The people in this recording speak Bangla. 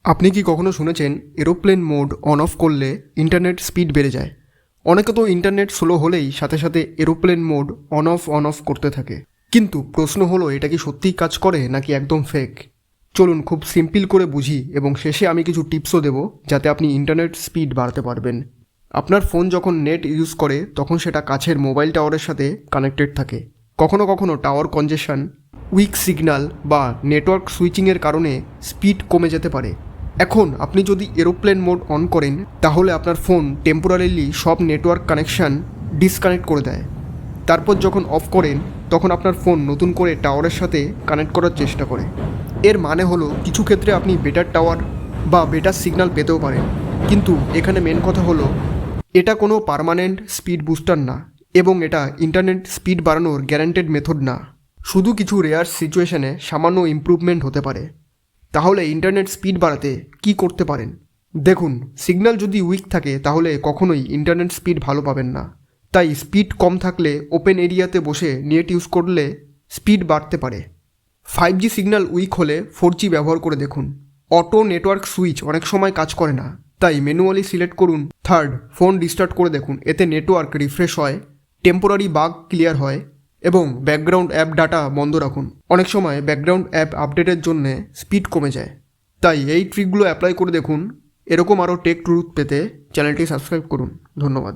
আপনি কি কখনো শুনেছেন এরোপ্লেন মোড অন অফ করলে ইন্টারনেট স্পিড বেড়ে যায়? অনেকে তো ইন্টারনেট স্লো হলেই সাথে সাথে এরোপ্লেন মোড অন অফ করতে থাকে। কিন্তু প্রশ্ন হলো, এটা কি সত্যিই কাজ করে নাকি একদম ফেক? চলুন খুব সিম্পল করে বুঝি এবং শেষে আমি কিছু টিপসও দেব যাতে আপনি ইন্টারনেট স্পিড বাড়াতে পারবেন। আপনার ফোন যখন নেট ইউজ করে তখন সেটা কাছের মোবাইল টাওয়ারের সাথে কানেক্টেড থাকে। কখনো কখনো টাওয়ার কনজেশন, উইক সিগন্যাল বা নেটওয়ার্ক সুইচিংয়ের কারণে স্পিড কমে যেতে পারে। এখন আপনি যদি এরোপ্লেন মোড অন করেন তাহলে আপনার ফোন টেম্পোরারিলি সব নেটওয়ার্ক কানেকশান ডিসকানেক্ট করে দেয়। তারপর যখন অফ করেন তখন আপনার ফোন নতুন করে টাওয়ারের সাথে কানেক্ট করার চেষ্টা করে। এর মানে হলো কিছু ক্ষেত্রে আপনি বেটার টাওয়ার বা বেটার সিগন্যাল পেতেও পারেন, কিন্তু এখানে মেন কথা হলো এটা কোনো পার্মানেন্ট স্পিড বুস্টার না এবং এটা ইন্টারনেট স্পিড বাড়ানোর গ্যারান্টেড মেথড না। শুধু কিছু রেয়ার সিচুয়েশনে সামান্য ইমপ্রুভমেন্ট হতে পারে। তাহলে ইন্টারনেট স্পিড বাড়াতে কি করতে পারেন? দেখুন, সিগন্যাল যদি উইক থাকে তাহলে কখনোই ইন্টারনেট স্পিড ভালো পাবেন না। তাই স্পিড কম থাকলে ওপেন এরিয়াতে বসে নেট ইউজ করলে স্পিড বাড়তে পারে। 5G সিগন্যাল উইক হলে 4G ব্যবহার করে দেখুন। অটো নেটওয়ার্ক সুইচ অনেক সময় কাজ করে না, তাই ম্যানুয়ালি সিলেক্ট করুন। থার্ড, ফোন রিস্টার্ট করে দেখুন, এতে নেটওয়ার্ক রিফ্রেশ হয়, টেম্পোরারি বাগ ক্লিয়ার হয় এবং ব্যাকগ্রাউন্ড অ্যাপ ডাটা বন্ধ রাখুন। অনেক সময় ব্যাকগ্রাউন্ড অ্যাপ আপডেটের জন্য স্পিড কমে যায়। তাই এই ট্রিকগুলো অ্যাপ্লাই করে দেখুন। এরকম আরও টেক ট্রুথ পেতে চ্যানেলটি সাবস্ক্রাইব করুন। ধন্যবাদ।